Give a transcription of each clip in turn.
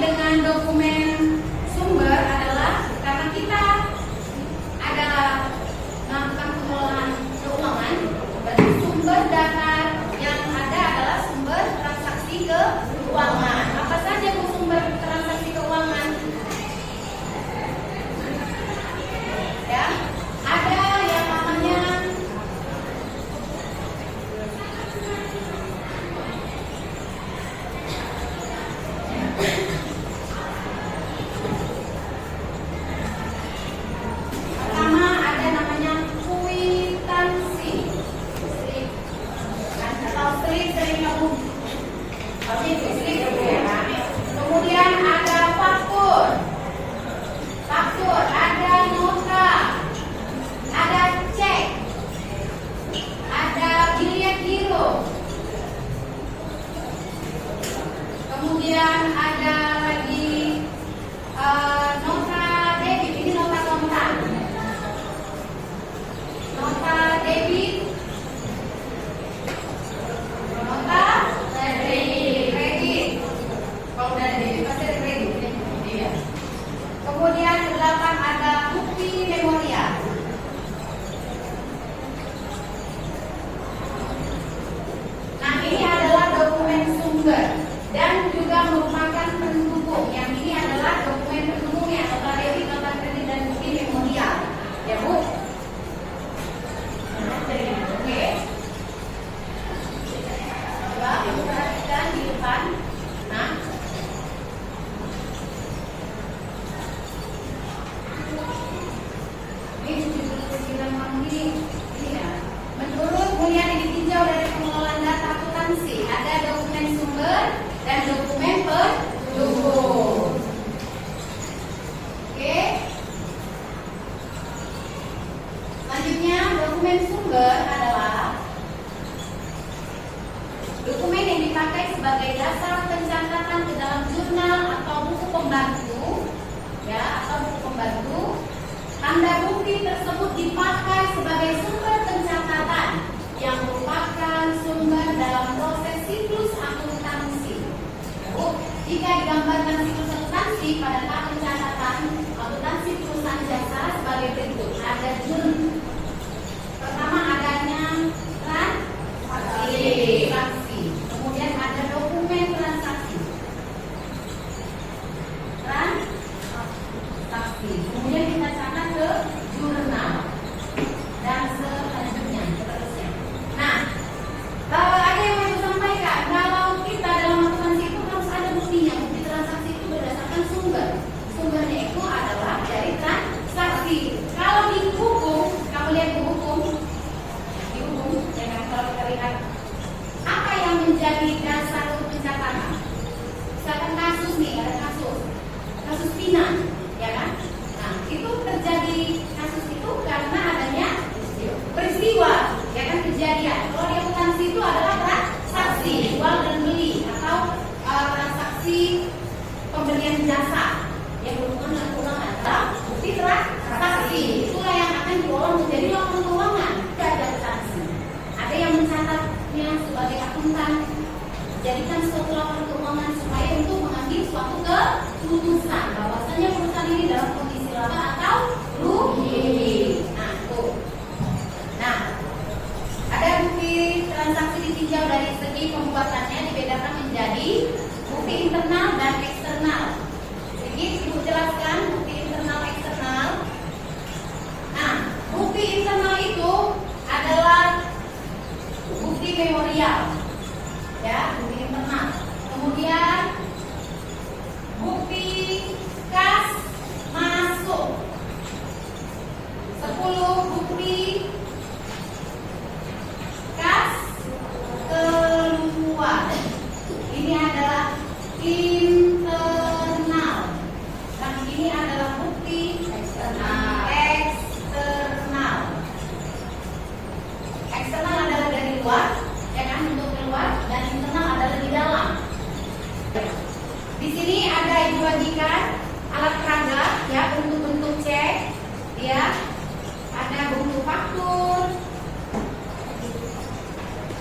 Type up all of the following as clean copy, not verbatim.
dengan dokumen sumber adalah karena kita adalah melakukan pengelolaan keuangan, berarti sumber data yang ada adalah sumber transaksi keuangan. Apa saja sumber transaksi keuangan? Ya, ada yang namanya pertama ada namanya kwitansi, atau slip sering kamu itu slip ya. Kemudian ada faktur, ada nota, ada cek, ada biliet giro, kemudian ada lagi nota debit. Ini nota kontan, nota debit, nota kredit. Kalau udah debit pasti ada kredit. Iya. Kemudian ke-8 ada bukti memorial. Nah, ini adalah dokumen sumber dan juga merupakan pendukung. Yang ini adalah dokumen pendukungnya, nota debit, nota kredit, dan bukti memorial. Ya, Bu? Oke. Coba Ibu perhatikan di depan. Nah, ini judul pikiran kamu ini ya. Menurut Mulyani ditinjau dari pengelolaan data akuntansi, ada dokumen sumber dan dokumen pendukung. Oke. Selanjutnya, dokumen sumber adalah dokumen yang dipakai sebagai dasar pencatatan ke dalam jurnal atau buku pembantu, ya, atau buku pembantu. Tanda bukti tersebut dipakai sebagai sumber pencatatan yang merupakan sumber dalam proses siklus akuntansi. Jika digambarkan siklus akuntansi pada tahap pencatatan akuntansi perusahaan jasa sebagai berikut. Ada jurnal. Pertama adanya transaksi. Kemudian ada dokumen transaksi. Kemudian kita catat ke jurnal dan selanjutnya seterusnya. Nah, ada yang mau disampaikan, kalau kita dalam akuntansi itu harus ada buktinya. Bukti transaksi itu berdasarkan sumber. Sumbernya itu adalah dari transaksi. Kalau di hukum, kamu lihat di hukum, ya kan, kalau kita lihat apa yang menjadi dasar untuk pencatatan. Misalkan kasus nih, ada kasus pinang, ya kan? Nah, itu terjadi kasus itu karena adanya peristiwa, ya kan, kejadian. Kalau di akuntansi itu adalah transaksi jual dan beli atau transaksi pembelian jasa yang berhubungan dengan keuangan. Bukti transaksi itulah yang akan diolah menjadi laporan keuangan ke akuntansi. Ada yang mencatatnya sebagai akuntan, jadikan suatu laporan keuangan supaya untuk mengambil suatu keputusan bahwasanya perusahaan ini dalam kondisi laba atau rugi. Nah, tuh. Nah, ada bukti transaksi ditinjau dari segi pembuatannya dibedakan menjadi bukti internal dan eksternal. Jadi Ibu jelaskan bukti internal eksternal. Nah, bukti internal itu adalah bukti memorial, ya, bukti internal. Kemudian bukti kas masuk, 10 bukti kas keluar. Ini adalah internal dan ini adalah bukti eksternal. Eksternal adalah dari luar, ya kan, untuk keluar, dan internal adalah di dalam. Di sini ada Ibu bagikan alat peraga, ya, bentuk-bentuk cek, ya, ada bentuk faktur,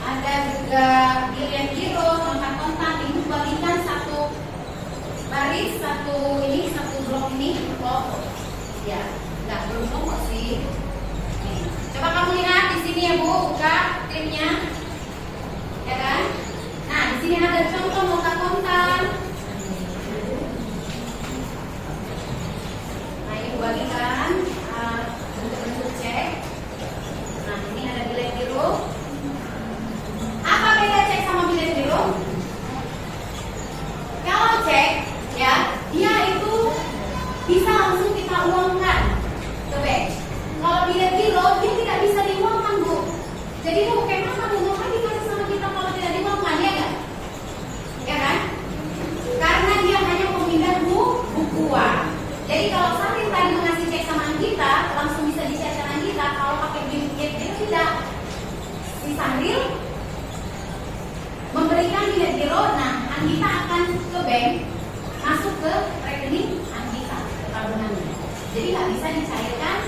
ada juga biliet giro, kontan-kontan. Ibu bagikan satu baris satu blok ini kelompok. Ya, nggak belum kelompok sih. Nih, coba kamu lihat di sini ya Bu, buka klipnya, ya kan? Nah, di sini ada contoh nota kontan. Nah, ini bagikan bentuk-bentuk cek. Nah, ini ada bilet giro. Apa beda cek sama bilet giro? Kalau cek, ya, dia itu bisa langsung kita uangkan ke bank. Kalau bilet giro, dia tidak bisa diuangkan, Bu. Jadi Bu, bagaimana Bu? Ngapain dikasih sama kita kalau tidak diuangkan, ya kan? Ya kan? Karena dia hanya pemindah buku uang. Jadi kalau Sambil tadi mengasih cek sama kita, langsung bisa dicairkan kita. Kalau pakai bilet giro tidak. Si Sambil memberikan bilet giro, nah Anggita akan ke bank, masuk ke rekening Anggita, ke tabungannya. Jadi nggak bisa dicairkan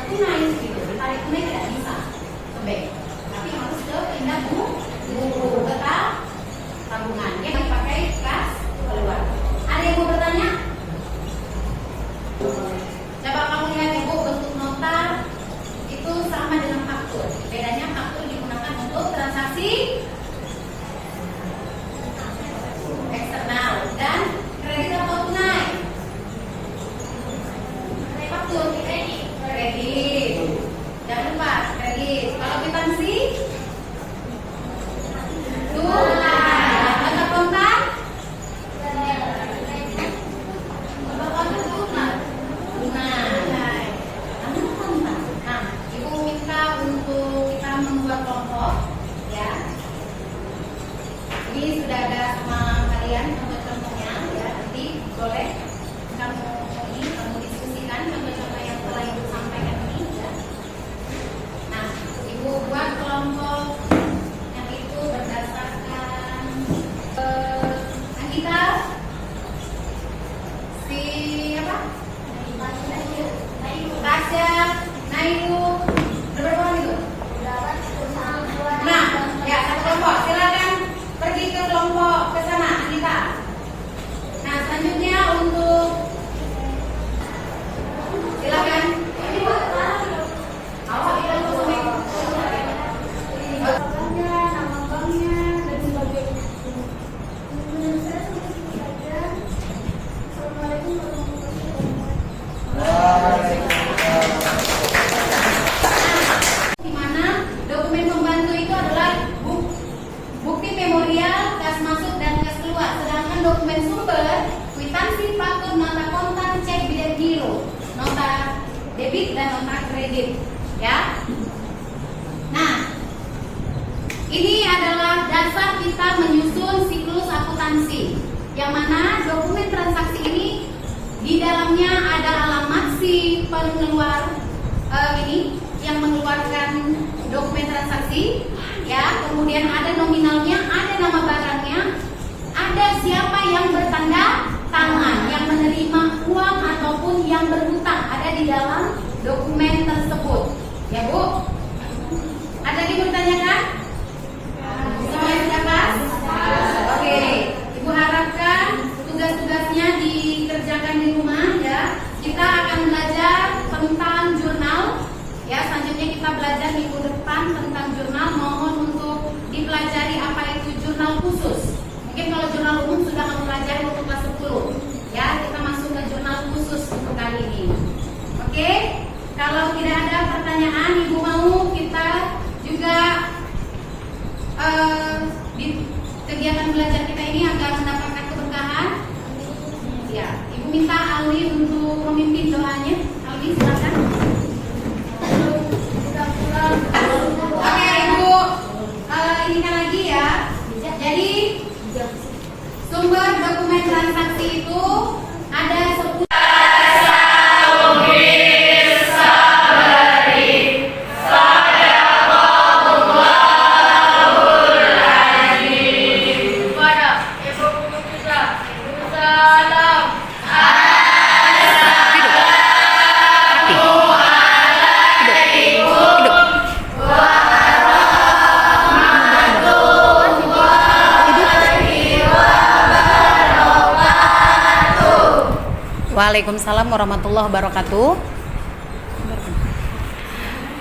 tunai gitu, ditarik tunai tidak bisa ke bank, tapi harus ke pindah buku ke tabungan. Yang dipakai kas keluar. Ada yang mau bertanya? Coba kamu lihat Ibu, bentuk nota itu sama dengan faktur. Bedanya faktur digunakan untuk transaksi eksternal dan kredit atau tunai. Faktur kredit. Jangan lupa kredit. Kalau kwitansi tunai. Nota kontan tunai. Nah, Ibu minta untuk kita membuat kelompok, ya. Ini sudah ada sama kalian contoh-contohnya, ya. Nanti boleh kamu diskusikan contoh-contoh yang telah Ibu sampaikan ini, ya. Nah, Ibu buat kelompok yang itu berdasarkan Anggita apa? Tasya, Nailu, berapa orang itu? Nah, ya satu kelompok. Silakan pergi ke kelompok ke sana, Anita. Nah, selanjutnya untuk silakan. Awal kita untuk nama banknya dan sebagainya. Di mana dokumen pembantu itu adalah bukti memorial, kas masuk dan kas keluar. Sedangkan dokumen sumber, kwitansi, faktur, nota kontan, cek, bilet giro, nota debit dan nota kredit, ya. Nah, ini adalah dasar kita menyusun siklus akuntansi, yang mana dokumen transaksi ini di dalamnya ada alamat si pengeluar ini yang mengeluarkan dokumen transaksi, ya. Kemudian ada nominalnya, ada nama barangnya, ada siapa yang bertanda tangan, yang menerima uang ataupun yang berhutang, ada di dalam dokumen tersebut, ya Bu. Ada yang bertanyakan? Semuanya sudah pas? Oke, Ibu harapkan tugas-tugasnya dikerjakan di rumah, ya. Kita akan belajar tentang jurnal, ya. Selanjutnya kita belajar minggu depan tentang jurnal. Mohon untuk dipelajari apa itu jurnal khusus. Mungkin kalau jurnal umum sudah kamu pelajari untuk kelas 10, ya. Kita masuk ke jurnal khusus untuk kali ini. Oke, kalau tidak ada pertanyaan, Ibu mau kita juga di kegiatan belajar kita ini agar mendapatkan keberkahan. Ya, Ibu minta Alwi untuk memimpin doanya. Alwi, silakan. Oke, Ibu, ini kan lagi ya. Jadi sumber dokumen transaksi itu ada 10. Waalaikumsalam warahmatullahi wabarakatuh.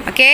Oke.